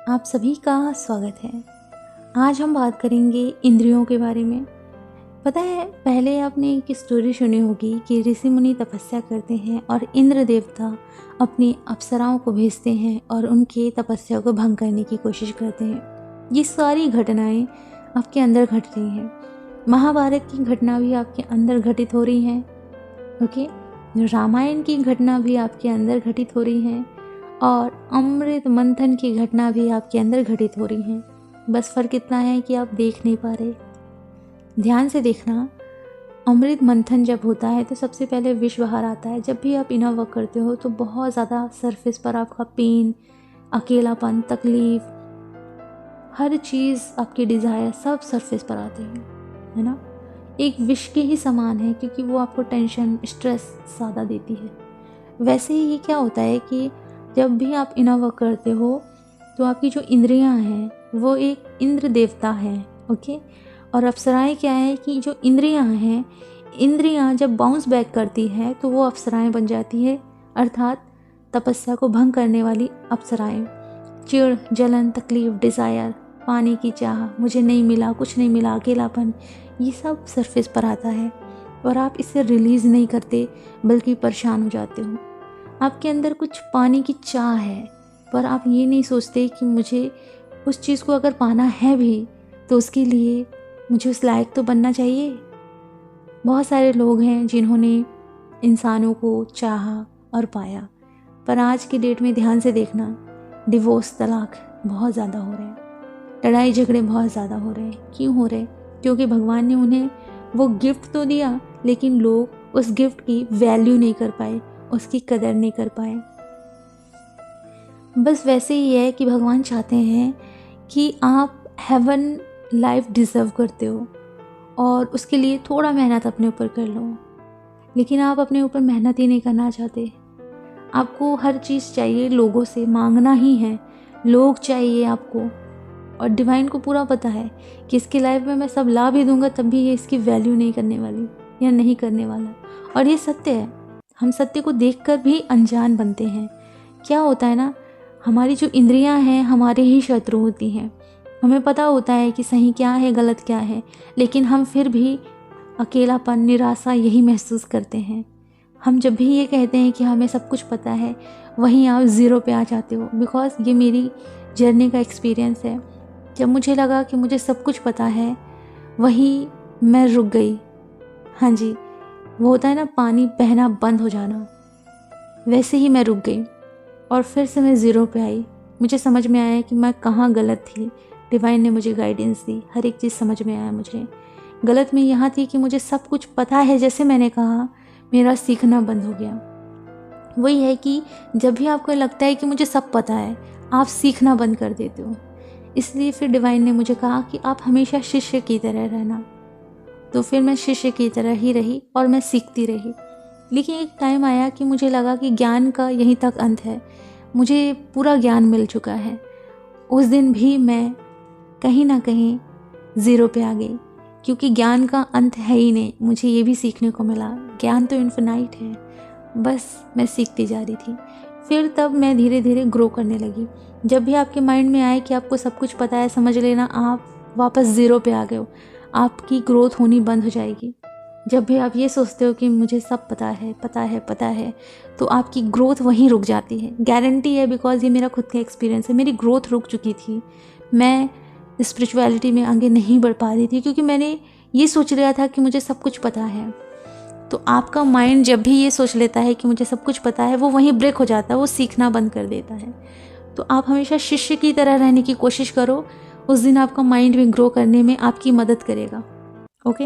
आप सभी का स्वागत है। आज हम बात करेंगे इंद्रियों के बारे में। पता है, पहले आपने एक स्टोरी सुनी होगी कि ऋषि मुनि तपस्या करते हैं और इंद्र देवता अपनी अप्सराओं को भेजते हैं और उनके तपस्या को भंग करने की कोशिश करते हैं। ये सारी घटनाएं आपके अंदर घट रही हैं। महाभारत की घटना भी आपके अंदर घटित हो रही हैं। ओके, रामायण की घटना भी आपके अंदर घटित हो रही है और अमृत मंथन की घटना भी आपके अंदर घटित हो रही है। बस फ़र्क इतना है कि आप देख नहीं पा रहे। ध्यान से देखना, अमृत मंथन जब होता है तो सबसे पहले विष बाहर आता है। जब भी आप इनर वर्क करते हो तो बहुत ज़्यादा सरफेस पर आपका पेन, अकेलापन, तकलीफ़, हर चीज़, आपकी डिज़ायर सब सरफेस पर आते हैं, है ना। एक विष के ही समान है क्योंकि वो आपको टेंशन, स्ट्रेस ज़्यादा देती है। वैसे ही ये क्या होता है कि जब भी आप इनर वर्क करते हो तो आपकी जो इंद्रियां हैं वो एक इंद्र देवता हैं। ओके, और अप्सराएं क्या है कि जो इंद्रियां हैं, इंद्रियां जब बाउंस बैक करती हैं तो वो अप्सराएं बन जाती है, अर्थात तपस्या को भंग करने वाली अप्सराएं। चिढ़, जलन, तकलीफ, डिज़ायर, पाने की चाह, मुझे नहीं मिला, कुछ नहीं मिला, अकेलापन, ये सब सरफेस पर आता है और आप इसे रिलीज़ नहीं करते बल्कि परेशान हो जाते हो। आपके अंदर कुछ पाने की चाह है पर आप ये नहीं सोचते कि मुझे उस चीज़ को अगर पाना है भी तो उसके लिए मुझे उस लायक तो बनना चाहिए। बहुत सारे लोग हैं जिन्होंने इंसानों को चाहा और पाया, पर आज की डेट में ध्यान से देखना, डिवोर्स, तलाक बहुत ज़्यादा हो रहे हैं, लड़ाई झगड़े बहुत ज़्यादा हो रहे हैं। क्यों हो रहे? क्योंकि भगवान ने उन्हें वो गिफ्ट तो दिया लेकिन लोग उस गिफ्ट की वैल्यू नहीं कर पाए, उसकी कदर नहीं कर पाए। बस वैसे ही है कि भगवान चाहते हैं कि आप हेवन लाइफ डिज़र्व करते हो और उसके लिए थोड़ा मेहनत अपने ऊपर कर लो, लेकिन आप अपने ऊपर मेहनत ही नहीं करना चाहते। आपको हर चीज़ चाहिए, लोगों से मांगना ही है, लोग चाहिए आपको, और डिवाइन को पूरा पता है कि इसकी लाइफ में मैं सब ला भी दूंगा तब भी ये इसकी वैल्यू नहीं करने वाली या नहीं करने वाला। और ये सत्य है। हम सत्य को देखकर भी अनजान बनते हैं। क्या होता है ना, हमारी जो इंद्रियां हैं हमारे ही शत्रु होती हैं। हमें पता होता है कि सही क्या है, गलत क्या है, लेकिन हम फिर भी अकेलापन, निराशा यही महसूस करते हैं। हम जब भी ये कहते हैं कि हमें सब कुछ पता है, वहीं आप ज़ीरो पे आ जाते हो। बिकॉज़ ये मेरी जर्नी का एक्सपीरियंस है। जब मुझे लगा कि मुझे सब कुछ पता है, वहीं मैं रुक गई। हाँ जी, वो होता है ना, पानी बहना बंद हो जाना, वैसे ही मैं रुक गई और फिर से मैं ज़ीरो पे आई। मुझे समझ में आया कि मैं कहाँ गलत थी। डिवाइन ने मुझे गाइडेंस दी, हर एक चीज़ समझ में आया। मुझे गलत में यहाँ थी कि मुझे सब कुछ पता है, जैसे मैंने कहा, मेरा सीखना बंद हो गया। वही है कि जब भी आपको लगता है कि मुझे सब पता है, आप सीखना बंद कर देते हो। इसलिए फिर डिवाइन ने मुझे कहा कि आप हमेशा शिष्य की तरह रहना। तो फिर मैं शिष्य की तरह ही रही और मैं सीखती रही। लेकिन एक टाइम आया कि मुझे लगा कि ज्ञान का यहीं तक अंत है, मुझे पूरा ज्ञान मिल चुका है। उस दिन भी मैं कहीं ना कहीं ज़ीरो पे आ गई, क्योंकि ज्ञान का अंत है ही नहीं। मुझे ये भी सीखने को मिला, ज्ञान तो इन्फिनाइट है। बस मैं सीखती जा रही थी। फिर तब मैं धीरे धीरे ग्रो करने लगी। जब भी आपके माइंड में आए कि आपको सब कुछ पता है, समझ लेना आप वापस ज़ीरो पे आ गए हो। आपकी ग्रोथ होनी बंद हो जाएगी। जब भी आप ये सोचते हो कि मुझे सब पता है, पता है, पता है, तो आपकी ग्रोथ वहीं रुक जाती है। गारंटी है, बिकॉज़ ये मेरा खुद का एक्सपीरियंस है। मेरी ग्रोथ रुक चुकी थी। मैं स्पिरिचुअलिटी में आगे नहीं बढ़ पा रही थी क्योंकि मैंने ये सोच लिया था कि मुझे सब कुछ पता है। तो आपका माइंड जब भी ये सोच लेता है कि मुझे सब कुछ पता है, वो वहीं ब्रेक हो जाता है, वो सीखना बंद कर देता है। तो आप हमेशा शिष्य की तरह रहने की कोशिश करो। उस दिन आपका माइंड भी ग्रो करने में आपकी मदद करेगा। ओके,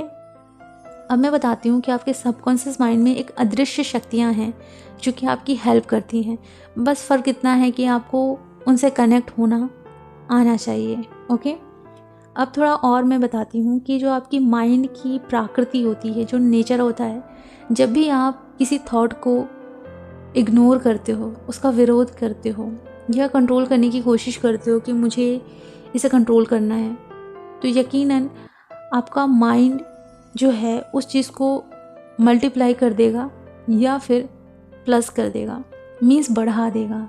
अब मैं बताती हूँ कि आपके सबकॉन्शियस माइंड में एक अदृश्य शक्तियाँ हैं जो कि आपकी हेल्प करती हैं। बस फ़र्क इतना है कि आपको उनसे कनेक्ट होना आना चाहिए। ओके, अब थोड़ा और मैं बताती हूँ कि जो आपकी माइंड की प्रकृति होती है, जो नेचर होता है, जब भी आप किसी थॉट को इग्नोर करते हो, उसका विरोध करते हो या कंट्रोल करने की कोशिश करते हो कि मुझे इसे कंट्रोल करना है, तो यकीनन आपका माइंड जो है उस चीज़ को मल्टीप्लाई कर देगा या फिर प्लस कर देगा, मीन्स बढ़ा देगा।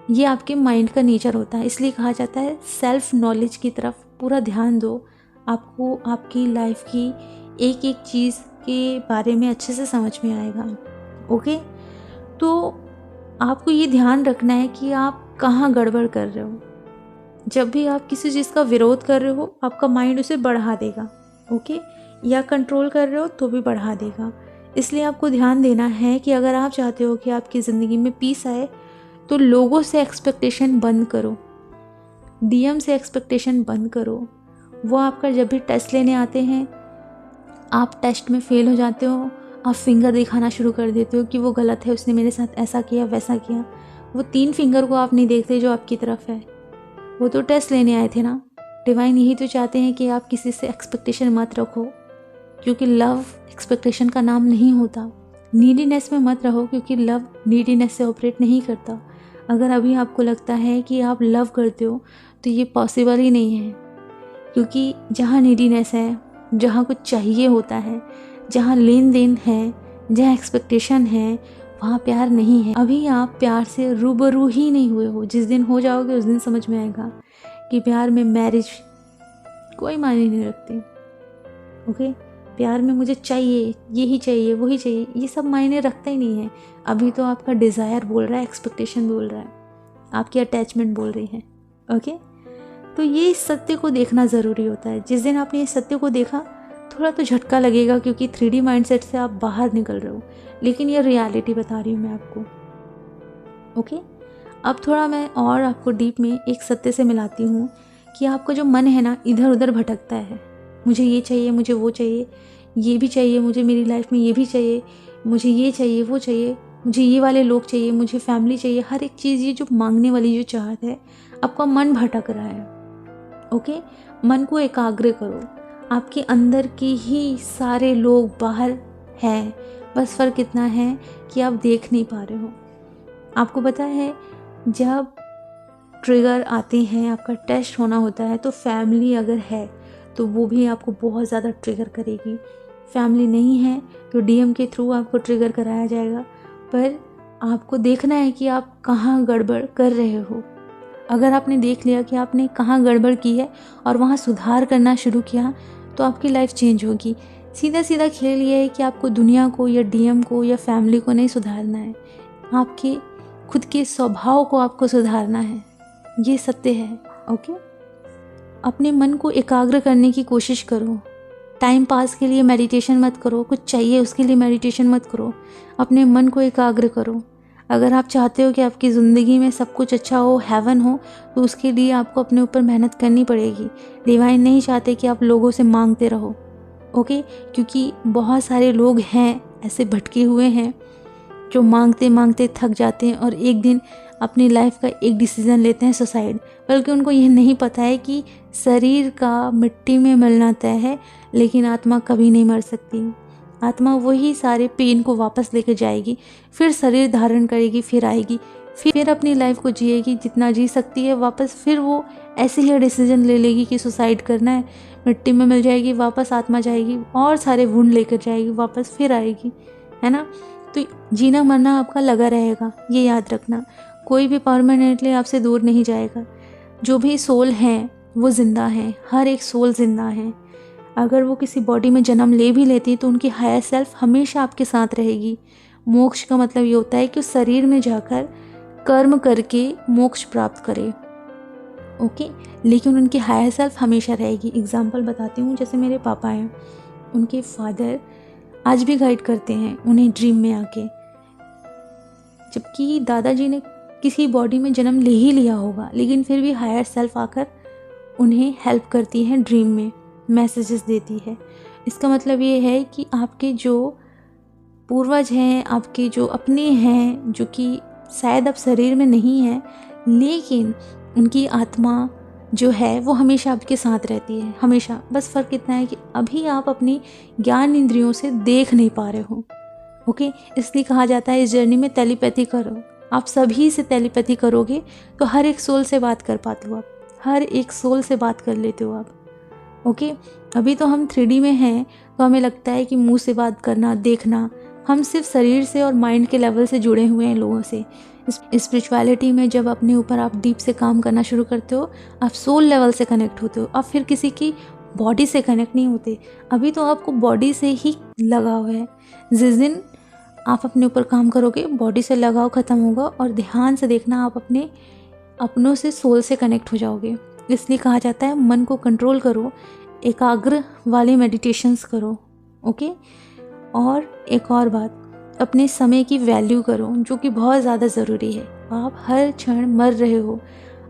ये आपके माइंड का नेचर होता है। इसलिए कहा जाता है सेल्फ नॉलेज की तरफ पूरा ध्यान दो, आपको आपकी लाइफ की एक एक चीज़ के बारे में अच्छे से समझ में आएगा। ओके, तो आपको ये ध्यान रखना है कि आप कहाँ गड़बड़ कर रहे हो। जब भी आप किसी चीज़ का विरोध कर रहे हो, आपका माइंड उसे बढ़ा देगा। ओके, या कंट्रोल कर रहे हो तो भी बढ़ा देगा। इसलिए आपको ध्यान देना है कि अगर आप चाहते हो कि आपकी ज़िंदगी में पीस आए, तो लोगों से एक्सपेक्टेशन बंद करो, डीएम से एक्सपेक्टेशन बंद करो। वो आपका जब भी टेस्ट लेने आते हैं, आप टेस्ट में फेल हो जाते हो, आप फिंगर दिखाना शुरू कर देते हो कि वो गलत है, उसने मेरे साथ ऐसा किया वैसा किया। वो 3 फिंगर को आप नहीं देखते जो आपकी तरफ है। वो तो टेस्ट लेने आए थे ना। डिवाइन यही तो चाहते हैं कि आप किसी से एक्सपेक्टेशन मत रखो, क्योंकि लव एक्सपेक्टेशन का नाम नहीं होता। नीडीनेस में मत रहो, क्योंकि लव नीडीनेस से ऑपरेट नहीं करता। अगर अभी आपको लगता है कि आप लव करते हो तो ये पॉसिबल ही नहीं है, क्योंकि जहाँ नीडीनेस है, जहाँ कुछ चाहिए होता है, जहाँ लेन देन है, जहाँ एक्सपेक्टेशन है, वहाँ प्यार नहीं है। अभी आप प्यार से रूबरू ही नहीं हुए हो। जिस दिन हो जाओगे उस दिन समझ में आएगा कि प्यार में मैरिज कोई मायने नहीं रखती। ओके, प्यार में मुझे चाहिए, यही चाहिए, वही चाहिए, ये सब मायने रखता ही नहीं है। अभी तो आपका डिज़ायर बोल रहा है, एक्सपेक्टेशन बोल रहा है, आपकी अटैचमेंट बोल रही है। ओके, तो ये सत्य को देखना ज़रूरी होता है। जिस दिन आपने इस सत्य को देखा, थोड़ा तो झटका लगेगा, क्योंकि 3D माइंडसेट से आप बाहर निकल रहे हो, लेकिन ये रियलिटी बता रही हूँ मैं आपको। ओके, अब थोड़ा मैं और आपको डीप में एक सत्य से मिलाती हूँ कि आपका जो मन है ना, इधर उधर भटकता है। मुझे ये चाहिए, मुझे वो चाहिए, ये भी चाहिए, मुझे मेरी लाइफ में ये भी चाहिए, मुझे ये चाहिए, वो चाहिए, मुझे ये वाले लोग चाहिए, मुझे फैमिली चाहिए, हर एक चीज़, ये जो मांगने वाली जो चाहत है, आपका मन भटक रहा है। ओके, मन को एकाग्र करो। आपके अंदर के ही सारे लोग बाहर हैं, बस फ़र्क इतना है कि आप देख नहीं पा रहे हो। आपको पता है, जब ट्रिगर आते हैं, आपका टेस्ट होना होता है, तो फैमिली अगर है तो वो भी आपको बहुत ज़्यादा ट्रिगर करेगी। फैमिली नहीं है तो डीएम के थ्रू आपको ट्रिगर कराया जाएगा, पर आपको देखना है कि आप कहाँ गड़बड़ कर रहे हो। अगर आपने देख लिया कि आपने कहाँ गड़बड़ की है और वहाँ सुधार करना शुरू किया, तो आपकी लाइफ चेंज होगी। सीधा सीधा खेल ये है कि आपको दुनिया को या डीएम को या फैमिली को नहीं सुधारना है, आपके खुद के स्वभाव को आपको सुधारना है। ये सत्य है। ओके, अपने मन को एकाग्र करने की कोशिश करो। टाइम पास के लिए मेडिटेशन मत करो, कुछ चाहिए उसके लिए मेडिटेशन मत करो। अपने मन को एकाग्र करो। अगर आप चाहते हो कि आपकी ज़िंदगी में सब कुछ अच्छा हो, हेवन हो, तो उसके लिए आपको अपने ऊपर मेहनत करनी पड़ेगी। डिवाइन नहीं चाहते कि आप लोगों से मांगते रहो। ओके, क्योंकि बहुत सारे लोग हैं ऐसे भटके हुए हैं जो मांगते मांगते थक जाते हैं और एक दिन अपनी लाइफ का एक डिसीज़न लेते हैं, सुसाइड। बल्कि उनको यह नहीं पता है कि शरीर का मिट्टी में मिलना तय है, लेकिन आत्मा कभी नहीं मर सकती। आत्मा वही सारे पेन को वापस लेकर जाएगी, फिर शरीर धारण करेगी, फिर आएगी, फिर अपनी लाइफ को जिएगी जितना जी सकती है वापस। फिर वो ऐसे ही डिसीजन ले लेगी कि सुसाइड करना है, मिट्टी में मिल जाएगी, वापस आत्मा जाएगी और सारे वुंड लेकर जाएगी, वापस फिर आएगी, है ना। तो जीना मरना आपका लगा रहेगा, ये याद रखना। कोई भी परमानेंटली आपसे दूर नहीं जाएगा। जो भी सोल हैं वो ज़िंदा हैं, हर एक सोल ज़िंदा है। अगर वो किसी बॉडी में जन्म ले भी लेती तो उनकी हायर सेल्फ हमेशा आपके साथ रहेगी। मोक्ष का मतलब ये होता है कि उस शरीर में जाकर कर्म करके मोक्ष प्राप्त करे। ओके, लेकिन उनकी हायर सेल्फ हमेशा रहेगी। एग्जाम्पल बताती हूँ, जैसे मेरे पापा हैं, उनके फादर आज भी गाइड करते हैं उन्हें ड्रीम में आके, जबकि दादाजी ने किसी बॉडी में जन्म ले ही लिया होगा, लेकिन फिर भी हायर सेल्फ आकर उन्हें हेल्प करती है, ड्रीम में मैसेजेस देती है। इसका मतलब ये है कि आपके जो पूर्वज हैं, आपके जो अपने हैं, जो कि शायद अब शरीर में नहीं है, लेकिन उनकी आत्मा जो है वो हमेशा आपके साथ रहती है, हमेशा। बस फ़र्क इतना है कि अभी आप अपनी ज्ञान इंद्रियों से देख नहीं पा रहे हो। ओके, इसलिए कहा जाता है इस जर्नी में टेलीपैथी करो। आप सभी से टेलीपैथी करोगे तो हर एक सोल से बात कर पाते हो आप, हर एक सोल से बात कर लेते हो आप। ओके, अभी तो हम 3D में हैं, तो हमें लगता है कि मुंह से बात करना, देखना, हम सिर्फ शरीर से और माइंड के लेवल से जुड़े हुए हैं लोगों से, स्पिरिचुअलिटी में जब अपने ऊपर आप डीप से काम करना शुरू करते हो, आप सोल लेवल से कनेक्ट होते हो, आप फिर किसी की बॉडी से कनेक्ट नहीं होते। अभी तो आपको बॉडी से ही लगाव है। जिस दिन आप अपने ऊपर काम करोगे, बॉडी से लगाव ख़त्म होगा और ध्यान से देखना, आप अपने अपनों से सोल से कनेक्ट हो जाओगे। इसलिए कहा जाता है मन को कंट्रोल करो, एकाग्र वाले मेडिटेशंस करो। ओके। और एक और बात, अपने समय की वैल्यू करो, जो कि बहुत ज़्यादा ज़रूरी है। आप हर क्षण मर रहे हो,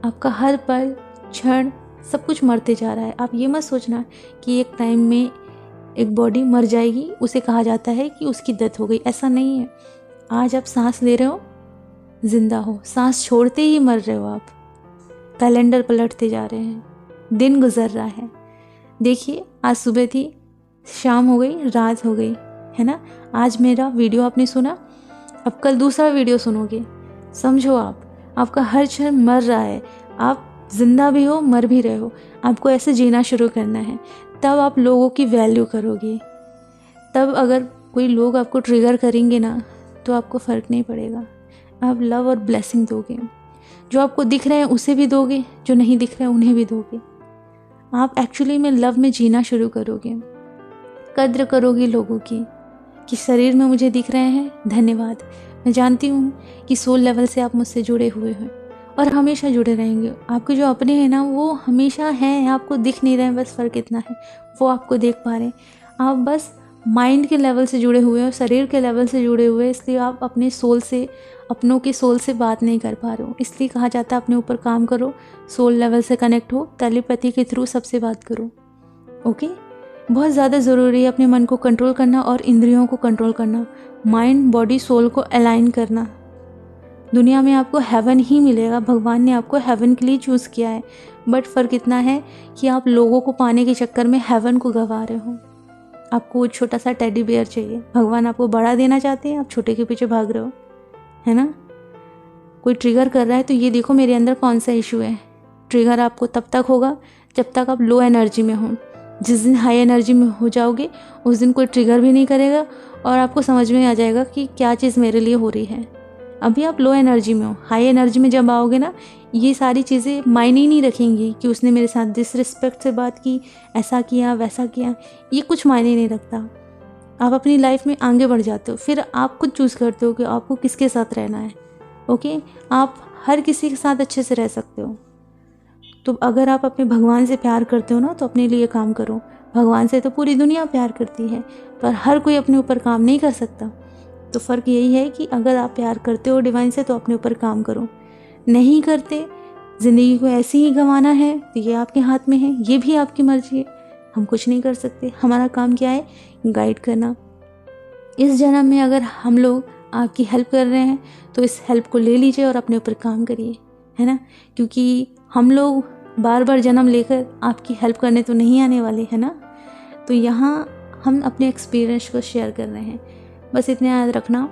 आपका हर पल क्षण सब कुछ मरते जा रहा है। आप ये मत सोचना कि एक टाइम में एक बॉडी मर जाएगी, उसे कहा जाता है कि उसकी डेथ हो गई। ऐसा नहीं है। आज आप सांस ले रहे हो, जिंदा हो, सांस छोड़ते ही मर रहे हो आप। कैलेंडर पलटते जा रहे हैं, दिन गुजर रहा है। देखिए, आज सुबह थी, शाम हो गई, रात हो गई, है ना। आज मेरा वीडियो आपने सुना, अब कल दूसरा वीडियो सुनोगे। समझो, आपका हर क्षण मर रहा है। आप जिंदा भी हो, मर भी रहे हो। आपको ऐसे जीना शुरू करना है, तब आप लोगों की वैल्यू करोगे। तब अगर कोई लोग आपको ट्रिगर करेंगे ना, तो आपको फ़र्क नहीं पड़ेगा। आप लव और ब्लेसिंग दोगे। जो आपको दिख रहे हैं उसे भी दोगे, जो नहीं दिख रहे हैं उन्हें भी दोगे। आप एक्चुअली में लव में जीना शुरू करोगे। कद्र करोगे लोगों की, कि शरीर में मुझे दिख रहे हैं, धन्यवाद। मैं जानती हूँ कि सोल लेवल से आप मुझसे जुड़े हुए हैं और हमेशा जुड़े रहेंगे। आपके जो अपने हैं ना, वो हमेशा हैं, आपको दिख नहीं रहे हैं, बस फ़र्क इतना है, वो आपको देख पा रहे हैं। आप बस माइंड के लेवल से जुड़े हुए हैं, शरीर के लेवल से जुड़े हुए हैं, इसलिए आप अपने सोल से, अपनों के सोल से बात नहीं कर पा रहे हो। इसलिए कहा जाता है अपने ऊपर काम करो, सोल लेवल से कनेक्ट हो, टेलीपैथी के थ्रू सबसे बात करो। ओके। बहुत ज़्यादा ज़रूरी है अपने मन को कंट्रोल करना और इंद्रियों को कंट्रोल करना, माइंड, बॉडी, सोल को अलाइन करना। दुनिया में आपको हेवन ही मिलेगा। भगवान ने आपको हेवन के लिए चूज़ किया है, बट फ़र्क इतना है कि आप लोगों को पाने के चक्कर में हेवन को गंवा रहे हो। आपको छोटा सा टेडी बेयर चाहिए, भगवान आपको बड़ा देना चाहते हैं, आप छोटे के पीछे भाग रहे हो, है ना। कोई ट्रिगर कर रहा है तो ये देखो मेरे अंदर कौन सा इशू है। ट्रिगर आपको तब तक होगा जब तक आप लो एनर्जी में हो। जिस दिन हाई एनर्जी में हो जाओगे, उस दिन कोई ट्रिगर भी नहीं करेगा और आपको समझ में आ जाएगा कि क्या चीज़ मेरे लिए हो रही है। अभी आप लो एनर्जी में हो। हाई एनर्जी में जब आओगे ना, ये सारी चीज़ें मायने नहीं रखेंगी कि उसने मेरे साथ डिसरिस्पेक्ट से बात की, ऐसा किया, वैसा किया, ये कुछ मायने नहीं रखता। आप अपनी लाइफ में आगे बढ़ जाते हो, फिर आप खुद चूज़ करते हो कि आपको किसके साथ रहना है। ओके। आप हर किसी के साथ अच्छे से रह सकते हो। तो अगर आप अपने भगवान से प्यार करते हो ना, तो अपने लिए काम करो। भगवान से तो पूरी दुनिया प्यार करती है, पर हर कोई अपने ऊपर काम नहीं कर सकता। तो फ़र्क यही है कि अगर आप प्यार करते हो डिवाइन से, तो अपने ऊपर काम करो। नहीं करते, ज़िंदगी को ऐसे ही गंवाना है, तो ये आपके हाथ में है, ये भी आपकी मर्जी है। हम कुछ नहीं कर सकते। हमारा काम क्या है? गाइड करना। इस जन्म में अगर हम लोग आपकी हेल्प कर रहे हैं, तो इस हेल्प को ले लीजिए और अपने ऊपर काम करिए, है ना। क्योंकि हम लोग बार बार जन्म लेकर आपकी हेल्प करने तो नहीं आने वाले, है ना। तो यहाँ हम अपने एक्सपीरियंस को शेयर कर रहे हैं। बस इतना याद रखना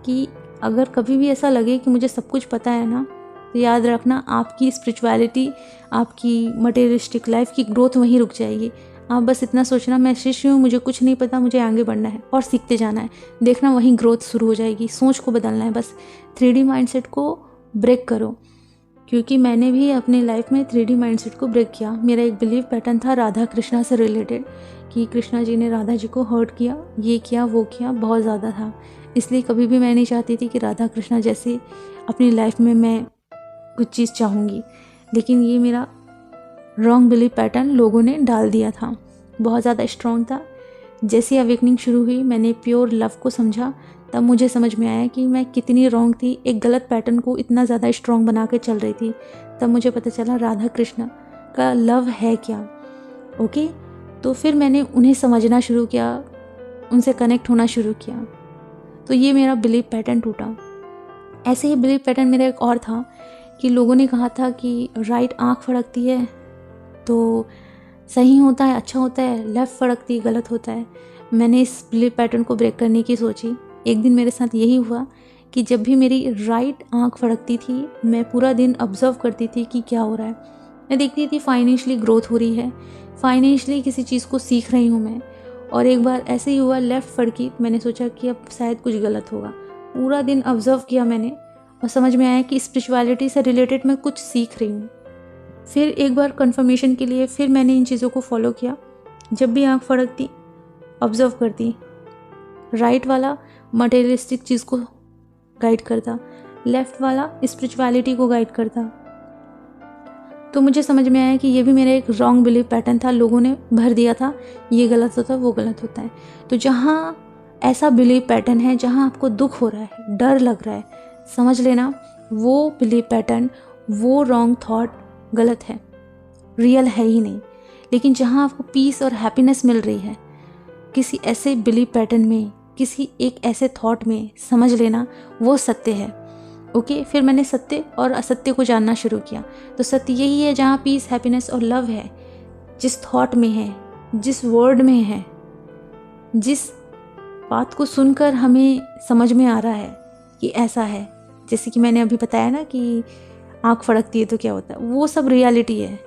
कि अगर कभी भी ऐसा लगे कि मुझे सब कुछ पता है ना, तो याद रखना आपकी स्पिरिचुअलिटी, आपकी मटेरियलिस्टिक लाइफ की ग्रोथ वहीं रुक जाएगी। आप बस इतना सोचना, मैं शिष्य हूँ, मुझे कुछ नहीं पता, मुझे आगे बढ़ना है और सीखते जाना है। देखना वहीं ग्रोथ शुरू हो जाएगी। सोच को बदलना है बस। 3D माइंडसेट को ब्रेक करो, क्योंकि मैंने भी अपने लाइफ में 3D माइंडसेट को ब्रेक किया। मेरा एक बिलीव पैटर्न था राधा कृष्णा से रिलेटेड, कि कृष्णा जी ने राधा जी को हर्ट किया, ये किया, वो किया, बहुत ज़्यादा था। इसलिए कभी भी मैं नहीं चाहती थी कि राधा कृष्णा जैसे अपनी लाइफ में मैं कुछ चीज़ चाहूँगी। लेकिन ये मेरा रॉन्ग बिलीव पैटर्न लोगों ने डाल दिया था, बहुत ज़्यादा स्ट्रॉन्ग था। जैसी अवेकनिंग शुरू हुई, मैंने प्योर लव को समझा, तब मुझे समझ में आया कि मैं कितनी रॉन्ग थी। एक गलत पैटर्न को इतना ज़्यादा स्ट्रॉन्ग बना के चल रही थी। तब मुझे पता चला राधा कृष्णा का लव है क्या। ओके। तो फिर मैंने उन्हें समझना शुरू किया, उनसे कनेक्ट होना शुरू किया, तो ये मेरा बिलीव पैटर्न टूटा। ऐसे ही बिलीव पैटर्न मेरा एक और था कि लोगों ने कहा था कि राइट आँख फड़कती है तो सही होता है, अच्छा होता है, लेफ़्ट फड़कती है गलत होता है। मैंने इस बिलीव पैटर्न को ब्रेक करने की सोची। एक दिन मेरे साथ यही हुआ कि जब भी मेरी राइट आँख फड़कती थी, मैं पूरा दिन ऑब्जर्व करती थी कि क्या हो रहा है। मैं देखती थी फाइनेंशियली ग्रोथ हो रही है, फाइनेंशियली किसी चीज़ को सीख रही हूँ मैं। और एक बार ऐसे ही हुआ, लेफ़्ट फड़की, मैंने सोचा कि अब शायद कुछ गलत होगा। पूरा दिन ऑब्जर्व किया मैंने और समझ में आया कि स्पिरिचुअलिटी से रिलेटेड मैं कुछ सीख रही हूँ। फिर एक बार कंफर्मेशन के लिए फिर मैंने इन चीज़ों को फॉलो किया। जब भी आँख फड़कती ऑब्जर्व करती, राइट वाला मटेरियलिस्टिक चीज़ को गाइड करता, लेफ़्ट वाला स्पिरिचुअलिटी को गाइड करता। तो मुझे समझ में आया कि ये भी मेरा एक रॉन्ग बिलीव पैटर्न था, लोगों ने भर दिया था ये गलत होता है वो गलत होता है। तो जहाँ ऐसा बिलीव पैटर्न है, जहाँ आपको दुख हो रहा है, डर लग रहा है, समझ लेना वो बिलीव पैटर्न, वो रॉन्ग थॉट गलत है, रियल है ही नहीं। लेकिन जहाँ आपको पीस और हैप्पीनेस मिल रही है किसी ऐसे बिलीव पैटर्न में, किसी एक ऐसे थॉट में, समझ लेना वो सत्य है। ओके, फिर मैंने सत्य और असत्य को जानना शुरू किया। तो सत्य यही है जहाँ पीस, हैप्पीनेस और लव है, जिस थॉट में है, जिस वर्ड में है, जिस बात को सुनकर हमें समझ में आ रहा है कि ऐसा है। जैसे कि मैंने अभी बताया ना कि आँख फड़कती है तो क्या होता है, वो सब रियलिटी है।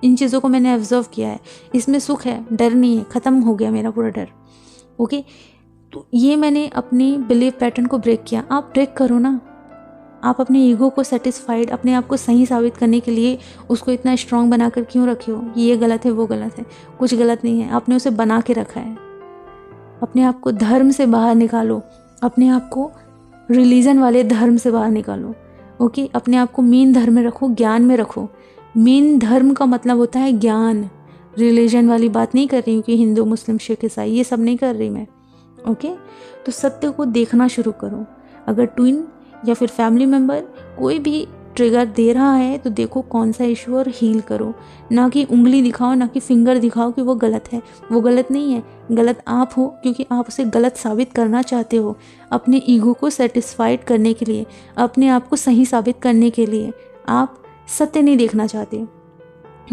इन चीज़ों को मैंने ऑब्जर्व किया है, इसमें सुख है, डर नहीं है, ख़त्म हो गया मेरा पूरा डर। ओके, तो ये मैंने अपनी बिलीव पैटर्न को ब्रेक किया। आप ब्रेक करो ना, आप अपने ईगो को सेटिस्फाइड, अपने आप को सही साबित करने के लिए उसको इतना स्ट्रांग बनाकर क्यों रखे हो कि ये गलत है वो गलत है। कुछ गलत नहीं है, आपने उसे बना के रखा है। अपने आप को धर्म से बाहर निकालो, अपने आप को रिलीजन वाले धर्म से बाहर निकालो। ओके, अपने आप को मेन धर्म में रखो, ज्ञान में रखो। मेन धर्म का मतलब होता है ज्ञान। रिलीजन वाली बात नहीं कर रही हूँ कि हिंदू, मुस्लिम, सिख, ईसाई, ये सब नहीं कर रही मैं। ओके, तो सत्य को देखना शुरू करो। अगर ट्विन या फिर फैमिली मेम्बर कोई भी ट्रिगर दे रहा है तो देखो कौन सा इशू और हील करो। ना कि उंगली दिखाओ, ना कि फिंगर दिखाओ कि वो गलत है। वो गलत नहीं है, गलत आप हो, क्योंकि आप उसे गलत साबित करना चाहते हो अपने ईगो को सेटिस्फाइड करने के लिए, अपने आप को सही साबित करने के लिए। आप सत्य नहीं देखना चाहते।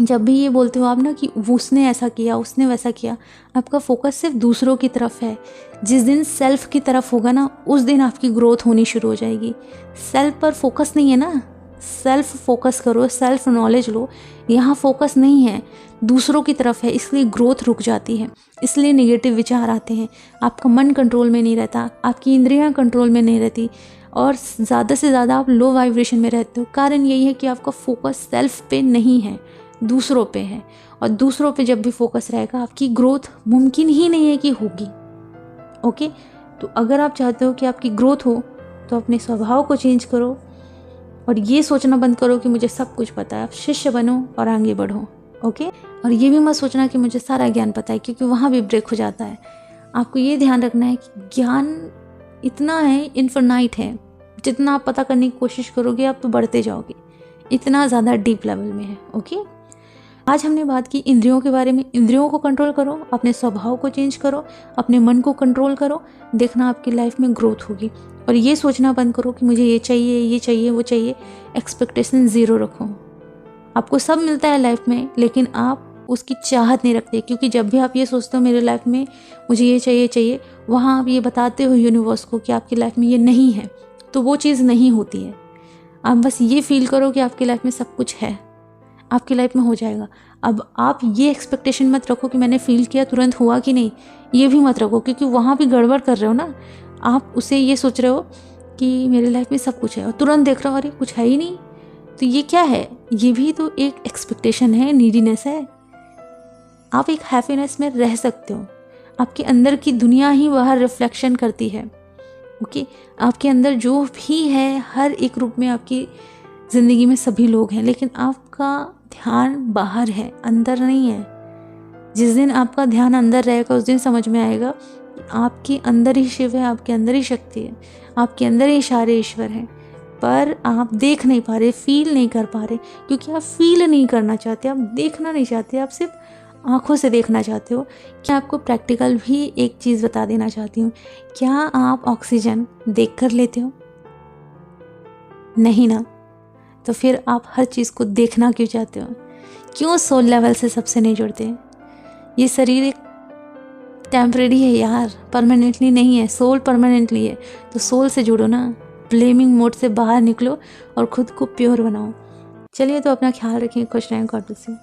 जब भी ये बोलते हो आप ना कि उसने ऐसा किया, उसने वैसा किया, आपका फोकस सिर्फ दूसरों की तरफ है। जिस दिन सेल्फ की तरफ होगा ना, उस दिन आपकी ग्रोथ होनी शुरू हो जाएगी। सेल्फ पर फोकस नहीं है ना, सेल्फ फोकस करो, सेल्फ नॉलेज लो। यहाँ फोकस नहीं है, दूसरों की तरफ है, इसलिए ग्रोथ रुक जाती है, इसलिए नेगेटिव विचार आते हैं। आपका मन कंट्रोल में नहीं रहता, आपकी इंद्रियां कंट्रोल में नहीं रहती, और ज़्यादा से ज़्यादा आप लो वाइब्रेशन में रहते हो। कारण यही है कि आपका फोकस सेल्फ पे नहीं है, दूसरों पे है। और दूसरों पे जब भी फोकस रहेगा, आपकी ग्रोथ मुमकिन ही नहीं है कि होगी। ओके, तो अगर आप चाहते हो कि आपकी ग्रोथ हो तो अपने स्वभाव को चेंज करो और ये सोचना बंद करो कि मुझे सब कुछ पता है। आप शिष्य बनो और आगे बढ़ो। ओके, और ये भी मत सोचना कि मुझे सारा ज्ञान पता है, क्योंकि वहाँ भी ब्रेक हो जाता है। आपको ये ध्यान रखना है कि ज्ञान इतना है, इन्फिनाइट है। जितना आप पता करने की कोशिश करोगे आप तो बढ़ते जाओगे, इतना ज़्यादा डीप लेवल में है। ओके, आज हमने बात की इंद्रियों के बारे में। इंद्रियों को कंट्रोल करो, अपने स्वभाव को चेंज करो, अपने मन को कंट्रोल करो, देखना आपकी लाइफ में ग्रोथ होगी। और ये सोचना बंद करो कि मुझे ये चाहिए वो चाहिए। एक्सपेक्टेशन ज़ीरो रखो। आपको सब मिलता है लाइफ में, लेकिन आप उसकी चाहत नहीं रखते, क्योंकि जब भी आप ये सोचते हो मेरे लाइफ में मुझे ये चाहिए, वहाँ आप ये बताते हो यूनिवर्स को कि आपकी लाइफ में ये नहीं है, तो वो चीज़ नहीं होती है। आप बस ये फील करो कि आपकी लाइफ में सब कुछ है, आपकी लाइफ में हो जाएगा। अब आप ये एक्सपेक्टेशन मत रखो कि मैंने फील किया तुरंत हुआ कि नहीं, ये भी मत रखो, क्योंकि वहाँ भी गड़बड़ कर रहे हो ना। आप उसे ये सोच रहे हो कि मेरी लाइफ में सब कुछ है और तुरंत देख रहे हो अरे कुछ है ही नहीं, तो ये क्या है? ये भी तो एक एक्सपेक्टेशन है, नीडीनेस है। आप एक हैप्पीनेस में रह सकते हो। आपके अंदर की दुनिया ही बाहर रिफ्लेक्शन करती है। ओके, आपके अंदर जो भी है, हर एक रूप में आपकी ज़िंदगी में सभी लोग हैं, लेकिन आपका ध्यान बाहर है, अंदर नहीं है। जिस दिन आपका ध्यान अंदर रहेगा उस दिन समझ में आएगा कि आपके अंदर ही शिव है, आपके अंदर ही शक्ति है, आपके अंदर ही सारे ईश्वर हैं। पर आप देख नहीं पा रहे, फील नहीं कर पा रहे, क्योंकि आप फील नहीं करना चाहते, आप देखना नहीं चाहते, आप सिर्फ आँखों से देखना चाहते हो। क्या आपको प्रैक्टिकल भी एक चीज़ बता देना चाहती हूँ, क्या आप ऑक्सीजन देख कर लेते हो? नहीं ना, तो फिर आप हर चीज़ को देखना क्यों चाहते हो? क्यों सोल लेवल से सबसे नहीं जुड़ते? ये शरीर एक टेम्परेरी है यार, परमानेंटली नहीं है। सोल परमानेंटली है, तो सोल से जुड़ो ना। ब्लेमिंग मोड से बाहर निकलो और खुद को प्योर बनाओ। चलिए, तो अपना ख्याल रखें, खुश रहें, गॉड ब्लेस यू।